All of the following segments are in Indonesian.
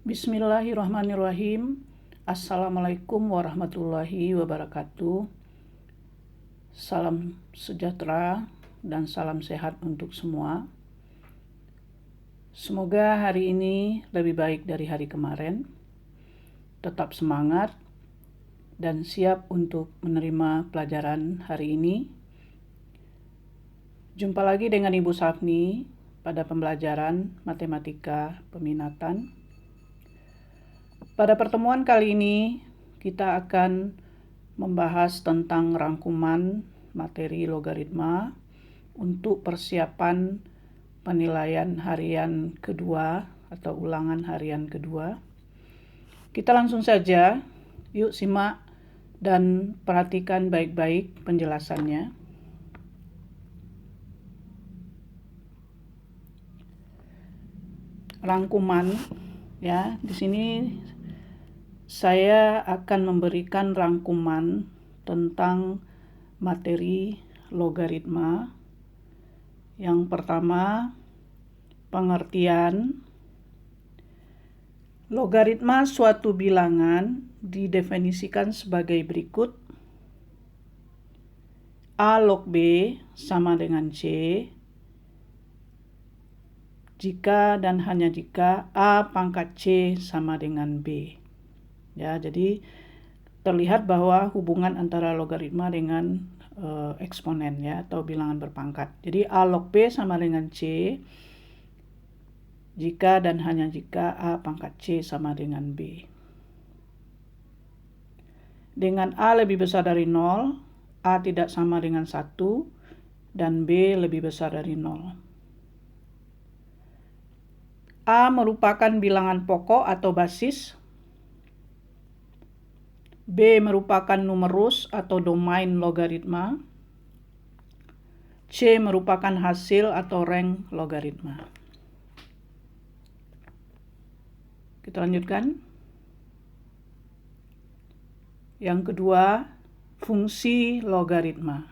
Bismillahirrahmanirrahim. Assalamualaikum warahmatullahi wabarakatuh. Salam sejahtera dan salam sehat untuk semua. Semoga hari ini lebih baik dari hari kemarin. Tetap semangat dan siap untuk menerima pelajaran hari ini. Jumpa lagi dengan Ibu Safni pada pembelajaran matematika peminatan. Pada pertemuan kali ini, kita akan membahas tentang rangkuman materi logaritma untuk persiapan penilaian harian kedua atau ulangan harian kedua. Kita langsung saja, yuk simak dan perhatikan baik-baik penjelasannya. Rangkuman, ya, di sini saya akan memberikan rangkuman tentang materi logaritma. Yang pertama, pengertian. Logaritma suatu bilangan didefinisikan sebagai berikut. A log B sama dengan C jika dan hanya jika A pangkat C sama dengan B. Ya, jadi terlihat bahwa hubungan antara logaritma dengan eksponen, ya, atau bilangan berpangkat. Jadi A log B sama dengan C jika dan hanya jika A pangkat C sama dengan B. Dengan A lebih besar dari 0, A tidak sama dengan 1, dan B lebih besar dari 0. A merupakan bilangan pokok atau basis. B merupakan numerus atau domain logaritma. C merupakan hasil atau rank logaritma. Kita lanjutkan. Yang kedua, fungsi logaritma.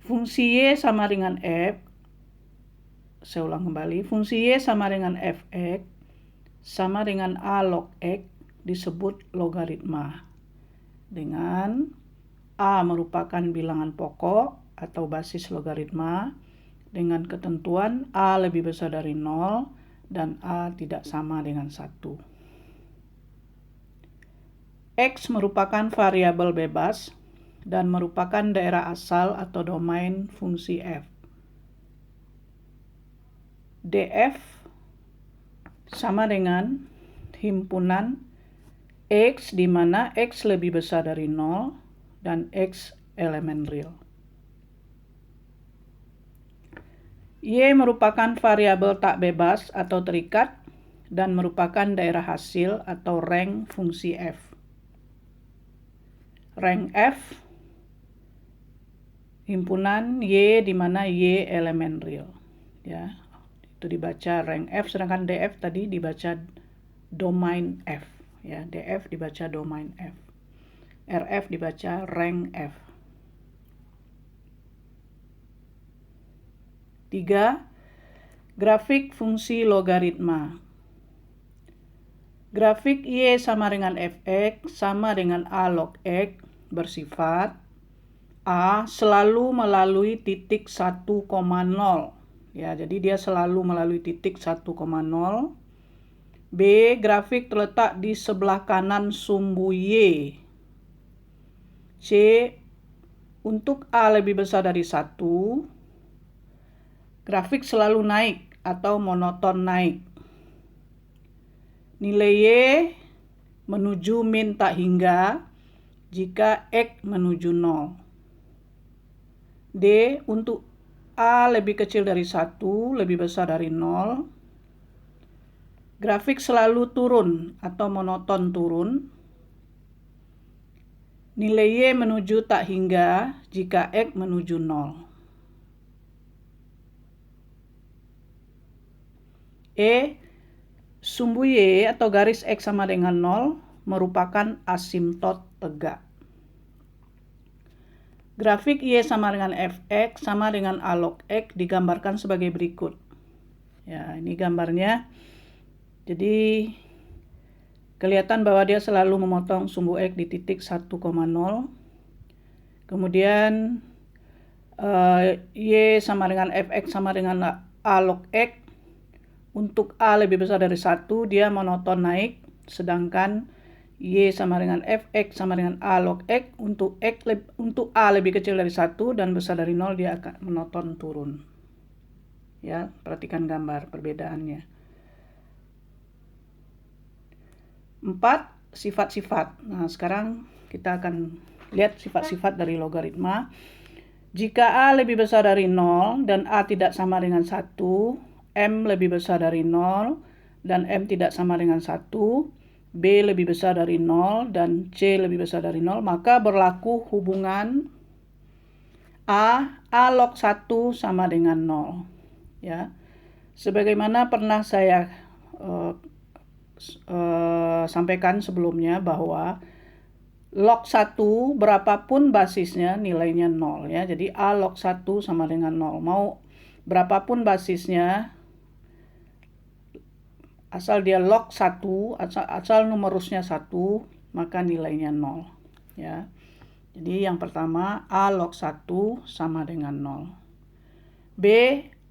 Fungsi Y sama dengan F. Saya ulang kembali. Fungsi Y sama dengan Fx sama dengan A log X disebut logaritma. Dengan A merupakan bilangan pokok atau basis logaritma dengan ketentuan A lebih besar dari 0 dan A tidak sama dengan 1. X merupakan variabel bebas dan merupakan daerah asal atau domain fungsi F. df sama dengan himpunan X di mana X lebih besar dari 0 dan X elemen real. Y merupakan variabel tak bebas atau terikat dan merupakan daerah hasil atau rank fungsi F. Rank F himpunan Y di mana Y elemen real. Ya, itu dibaca rank F, sedangkan df tadi dibaca domain F. Ya, df dibaca domain F. Rf dibaca rank F. 3. Grafik fungsi logaritma. Grafik Y sama dengan Fx sama dengan A log X bersifat A selalu melalui titik 1,0. Ya, jadi dia selalu melalui titik 1,0. B, grafik terletak di sebelah kanan sumbu Y. C, untuk A lebih besar dari 1, grafik selalu naik atau monoton naik. Nilai Y menuju min tak hingga jika X menuju 0. D, untuk A lebih kecil dari 1, lebih besar dari 0, grafik selalu turun atau monoton turun. Nilai Y menuju tak hingga jika X menuju 0. E, sumbu Y atau garis X sama dengan 0 merupakan asimtot tegak. Grafik Y sama dengan Fx sama dengan A log X digambarkan sebagai berikut. Ya, ini gambarnya. Jadi kelihatan bahwa dia selalu memotong sumbu X di titik 1,0. Kemudian Y sama dengan Fx sama dengan A log X. Untuk A lebih besar dari 1, dia monoton naik. Sedangkan Y sama dengan Fx sama dengan A log X. Untuk A lebih kecil dari 1 dan besar dari 0, dia akan monoton turun. Ya, perhatikan gambar perbedaannya. 4. Sifat-sifat. Nah, sekarang kita akan lihat sifat-sifat dari logaritma. Jika A lebih besar dari 0 dan A tidak sama dengan 1, M lebih besar dari 0 dan M tidak sama dengan 1, B lebih besar dari 0 dan C lebih besar dari 0, maka berlaku hubungan A log 1 sama dengan 0. Ya. Sebagaimana pernah saya sampaikan sebelumnya bahwa log 1 berapapun basisnya nilainya 0 ya. Jadi A log 1 sama dengan 0. Mau berapapun basisnya, asal dia log 1, asal numerusnya 1, maka nilainya 0 ya. Jadi yang pertama A log 1 sama dengan 0. B,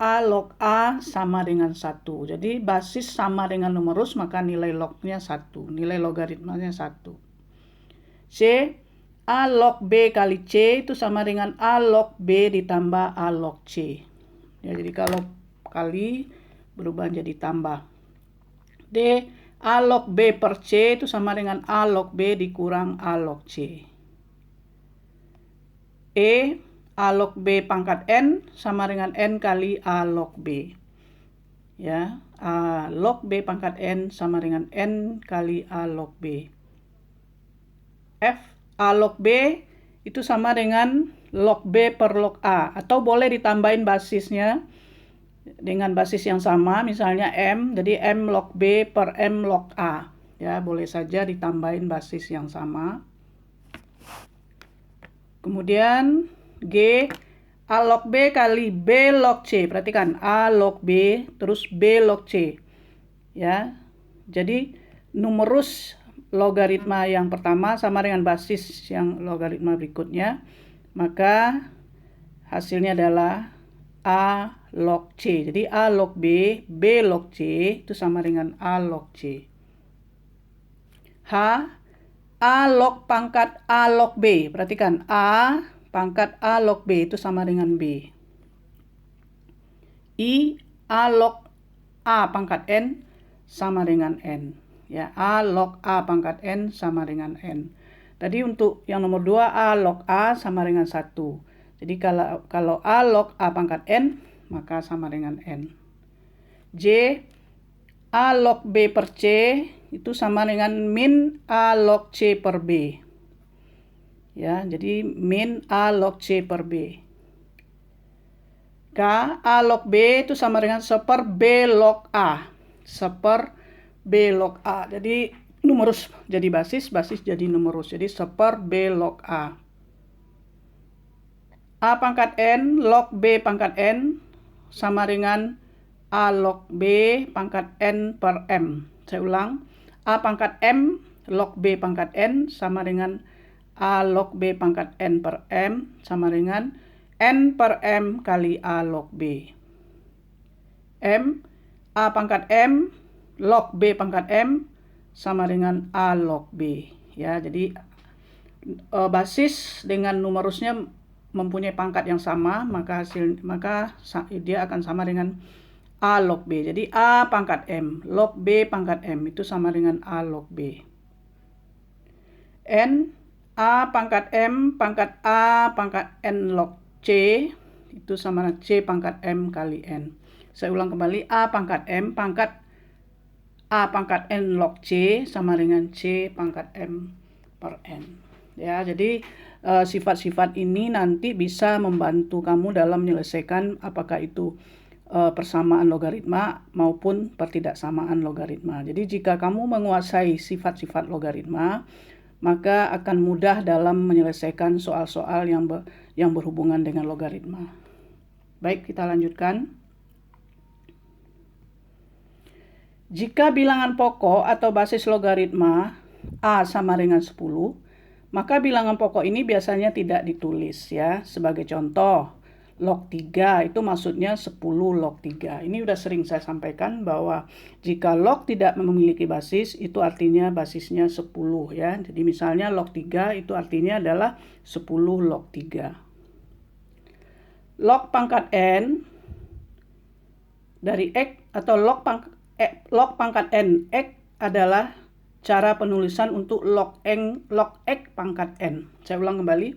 A log A sama dengan 1. Jadi basis sama dengan numerus, maka nilai lognya 1, nilai logaritmanya 1. C, A log B kali C itu sama dengan A log B ditambah A log C. Ya, jadi kalau kali berubah jadi tambah. D, A log B per C itu sama dengan A log B dikurang A log C. E, A log B pangkat N sama dengan N kali A log B. Ya, A log B pangkat N sama dengan N kali A log B. F, A log B itu sama dengan log B per log A. Atau boleh ditambahin basisnya dengan basis yang sama, misalnya M, jadi M log B per M log A. Ya, boleh saja ditambahin basis yang sama. Kemudian G, A log B kali B log C. Perhatikan, A log B terus B log C. Ya. Jadi numerus logaritma yang pertama sama dengan basis yang logaritma berikutnya. Maka hasilnya adalah A log C. Jadi A log B, B log C itu sama dengan A log C. H, A log pangkat A log B. Perhatikan, A pangkat A log B itu sama dengan B. I, A log A pangkat N sama dengan N. Ya, A log A pangkat N sama dengan N. Tadi untuk yang nomor 2, A log A sama dengan 1. Jadi kalau A log A pangkat N, maka sama dengan N. J, A log B per C itu sama dengan min A log C per B. Ya, jadi min A log C per B. K, A log B itu sama dengan seper B log A. Seper B log A. Jadi numerus jadi basis, basis jadi numerus. Jadi seper B log A. A pangkat N log B pangkat N sama dengan A log B pangkat N per M. Saya ulang, A pangkat M log B pangkat N sama dengan A log B pangkat N per M sama dengan N per M kali A log B. M, A pangkat M log B pangkat M sama dengan A log B. Ya, jadi basis dengan numerusnya mempunyai pangkat yang sama, maka dia akan sama dengan A log B. Jadi A pangkat M log B pangkat M itu sama dengan A log B. N, A pangkat M pangkat A pangkat N log C itu sama dengan C pangkat M kali N. Saya ulang kembali, A pangkat M pangkat A pangkat N log C sama dengan C pangkat M per N. Ya, jadi sifat-sifat ini nanti bisa membantu kamu dalam menyelesaikan apakah itu persamaan logaritma maupun pertidaksamaan logaritma. Jadi jika kamu menguasai sifat-sifat logaritma, maka akan mudah dalam menyelesaikan soal-soal yang berhubungan dengan logaritma. Baik, kita lanjutkan. Jika bilangan pokok atau basis logaritma A sama dengan 10, maka bilangan pokok ini biasanya tidak ditulis ya. Sebagai contoh, log 3 itu maksudnya 10 log 3. Ini udah sering saya sampaikan bahwa jika log tidak memiliki basis, itu artinya basisnya 10 ya. Jadi misalnya log 3 itu artinya adalah 10 log 3. Log pangkat n dari x atau log pangkat n x adalah cara penulisan untuk log x pangkat n. Saya ulang kembali.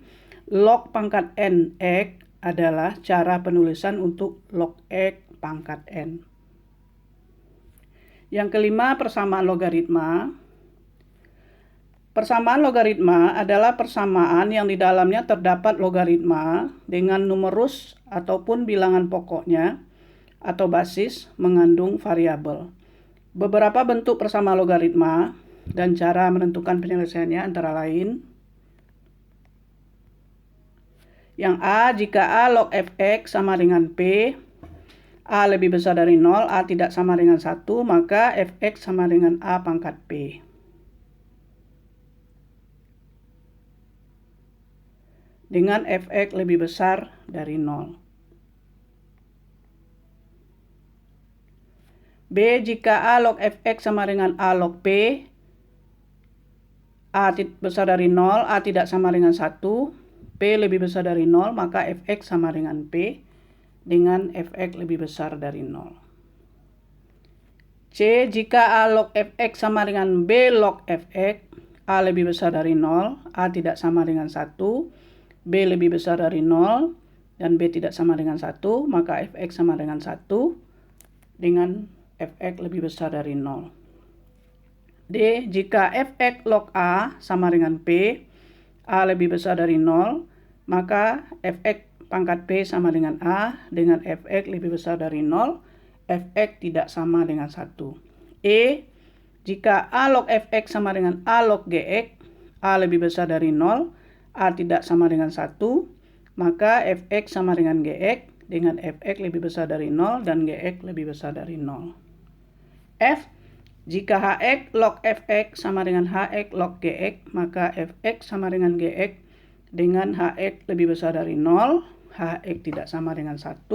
Log pangkat n x adalah cara penulisan untuk log x pangkat n. Yang kelima, persamaan logaritma. Persamaan logaritma adalah persamaan yang di dalamnya terdapat logaritma dengan numerus ataupun bilangan pokoknya atau basis mengandung variabel. Beberapa bentuk persamaan logaritma dan cara menentukan penyelesaiannya antara lain: yang A, jika A log fx sama dengan P, A lebih besar dari 0, A tidak sama dengan 1, maka fx sama dengan A pangkat P. Dengan fx lebih besar dari 0. B, jika A log fx sama dengan A log P, A besar dari 0, A tidak sama dengan 1, P lebih besar dari 0, maka fx sama dengan P dengan fx lebih besar dari 0. C, jika A log fx sama dengan B log fx, A lebih besar dari 0, A tidak sama dengan 1, B lebih besar dari 0, dan B tidak sama dengan 1, maka fx sama dengan 1 dengan fx lebih besar dari 0. D, jika fx log A sama dengan P, A lebih besar dari 0, maka fx pangkat P sama dengan A dengan fx lebih besar dari 0, fx tidak sama dengan 1. E, jika A log fx sama dengan A log gx, A lebih besar dari 0, A tidak sama dengan 1, maka fx sama dengan gx dengan fx lebih besar dari 0 dan gx lebih besar dari 0. F, jika hx log fx sama dengan hx log gx, maka fx sama dengan gx dengan hx lebih besar dari 0, hx tidak sama dengan 1,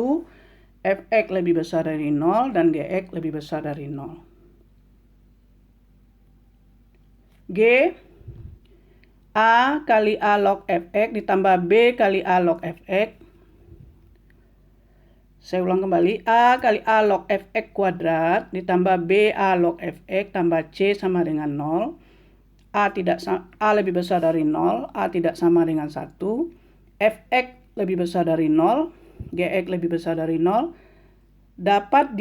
fx lebih besar dari 0, dan gx lebih besar dari 0. G, A kali A log fx ditambah B kali A log fx. Saya ulang kembali, A kali A log fx kuadrat ditambah B A log fx tambah C sama dengan 0. A lebih besar dari 0, A tidak sama dengan 1, fx lebih besar dari 0, gx lebih besar dari 0, dapat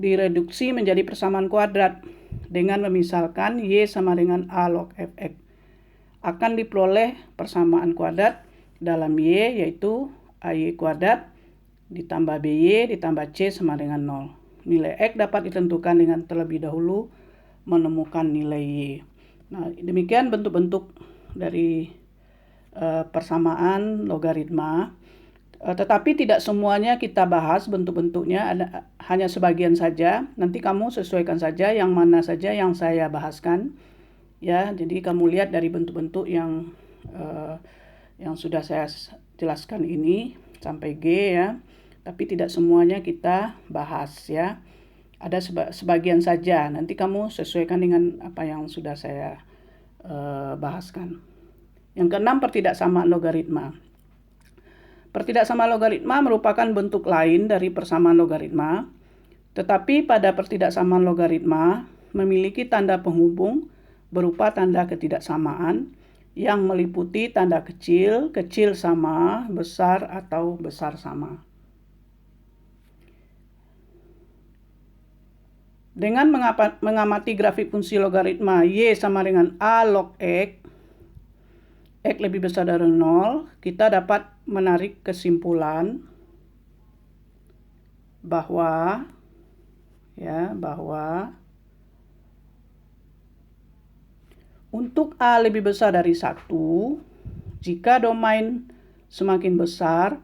direduksi menjadi persamaan kuadrat dengan memisalkan Y sama dengan A log fx. Akan diperoleh persamaan kuadrat dalam Y, yaitu AY kuadrat ditambah BY ditambah C sama dengan 0. Nilai X dapat ditentukan dengan terlebih dahulu menemukan nilai Y. Nah, demikian bentuk-bentuk dari persamaan logaritma. Tetapi tidak semuanya kita bahas bentuk-bentuknya, hanya sebagian saja. Nanti kamu sesuaikan saja yang mana saja yang saya bahaskan. Ya, jadi kamu lihat dari bentuk-bentuk yang sudah saya jelaskan ini sampai G ya. Tapi tidak semuanya kita bahas ya. Ada sebagian saja. Nanti kamu sesuaikan dengan apa yang sudah saya bahaskan. Yang keenam, pertidaksamaan logaritma. Pertidaksamaan logaritma merupakan bentuk lain dari persamaan logaritma. Tetapi pada pertidaksamaan logaritma memiliki tanda penghubung berupa tanda ketidaksamaan yang meliputi tanda kecil, kecil sama, besar atau besar sama. Dengan mengamati grafik fungsi logaritma Y sama dengan A log X, X lebih besar dari 0, kita dapat menarik kesimpulan bahwa untuk A lebih besar dari 1, jika domain semakin besar,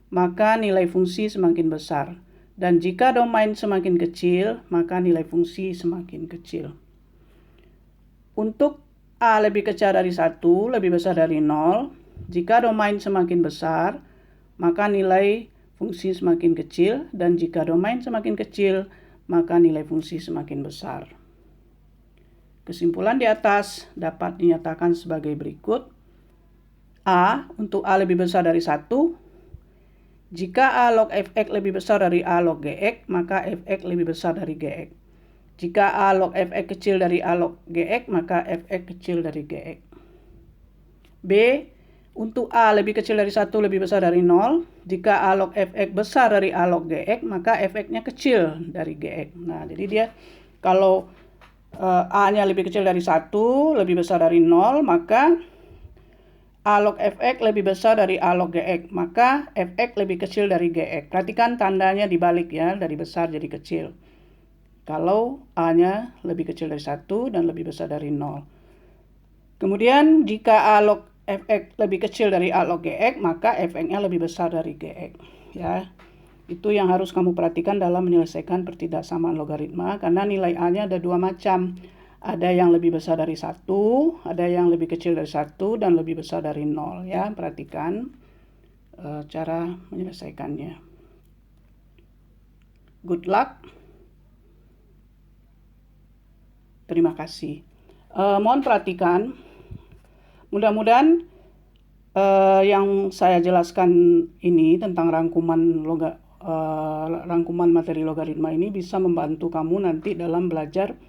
maka nilai fungsi semakin besar. Dan jika domain semakin kecil, maka nilai fungsi semakin kecil. Untuk A lebih kecil dari 1, lebih besar dari 0, jika domain semakin besar, maka nilai fungsi semakin kecil, dan jika domain semakin kecil, maka nilai fungsi semakin besar. Kesimpulan di atas dapat dinyatakan sebagai berikut. A, untuk A lebih besar dari 1, jika A log fx lebih besar dari A log gx, maka fx lebih besar dari gx. Jika A log fx kecil dari A log gx, maka fx kecil dari gx. B, untuk A lebih kecil dari 1 lebih besar dari 0, jika A log fx besar dari A log gx, maka fx-nya kecil dari gx. Nah, jadi dia kalau A-nya lebih kecil dari 1, lebih besar dari 0, maka A log fx lebih besar dari A log gx, maka fx lebih kecil dari gx. Perhatikan tandanya dibalik ya, dari besar jadi kecil. Kalau A-nya lebih kecil dari 1 dan lebih besar dari 0. Kemudian jika A log fx lebih kecil dari A log gx, maka fx-nya lebih besar dari gx. Ya, itu yang harus kamu perhatikan dalam menyelesaikan pertidaksamaan logaritma, karena nilai A-nya ada dua macam. Ada yang lebih besar dari 1, ada yang lebih kecil dari 1, dan lebih besar dari 0. Ya, perhatikan cara menyelesaikannya. Good luck. Terima kasih. Mohon perhatikan. Mudah-mudahan yang saya jelaskan ini tentang rangkuman materi logaritma ini bisa membantu kamu nanti dalam belajar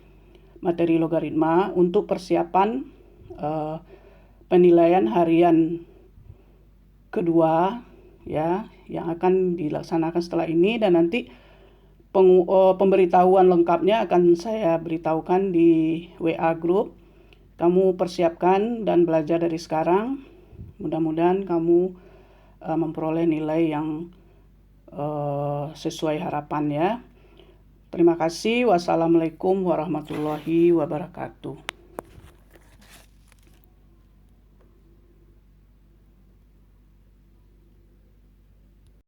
materi logaritma untuk persiapan penilaian harian kedua ya, yang akan dilaksanakan setelah ini, dan nanti pemberitahuan lengkapnya akan saya beritahukan di WA group. Kamu persiapkan dan belajar dari sekarang. Mudah-mudahan kamu memperoleh nilai yang sesuai harapan ya. Terima kasih. Wassalamualaikum warahmatullahi wabarakatuh.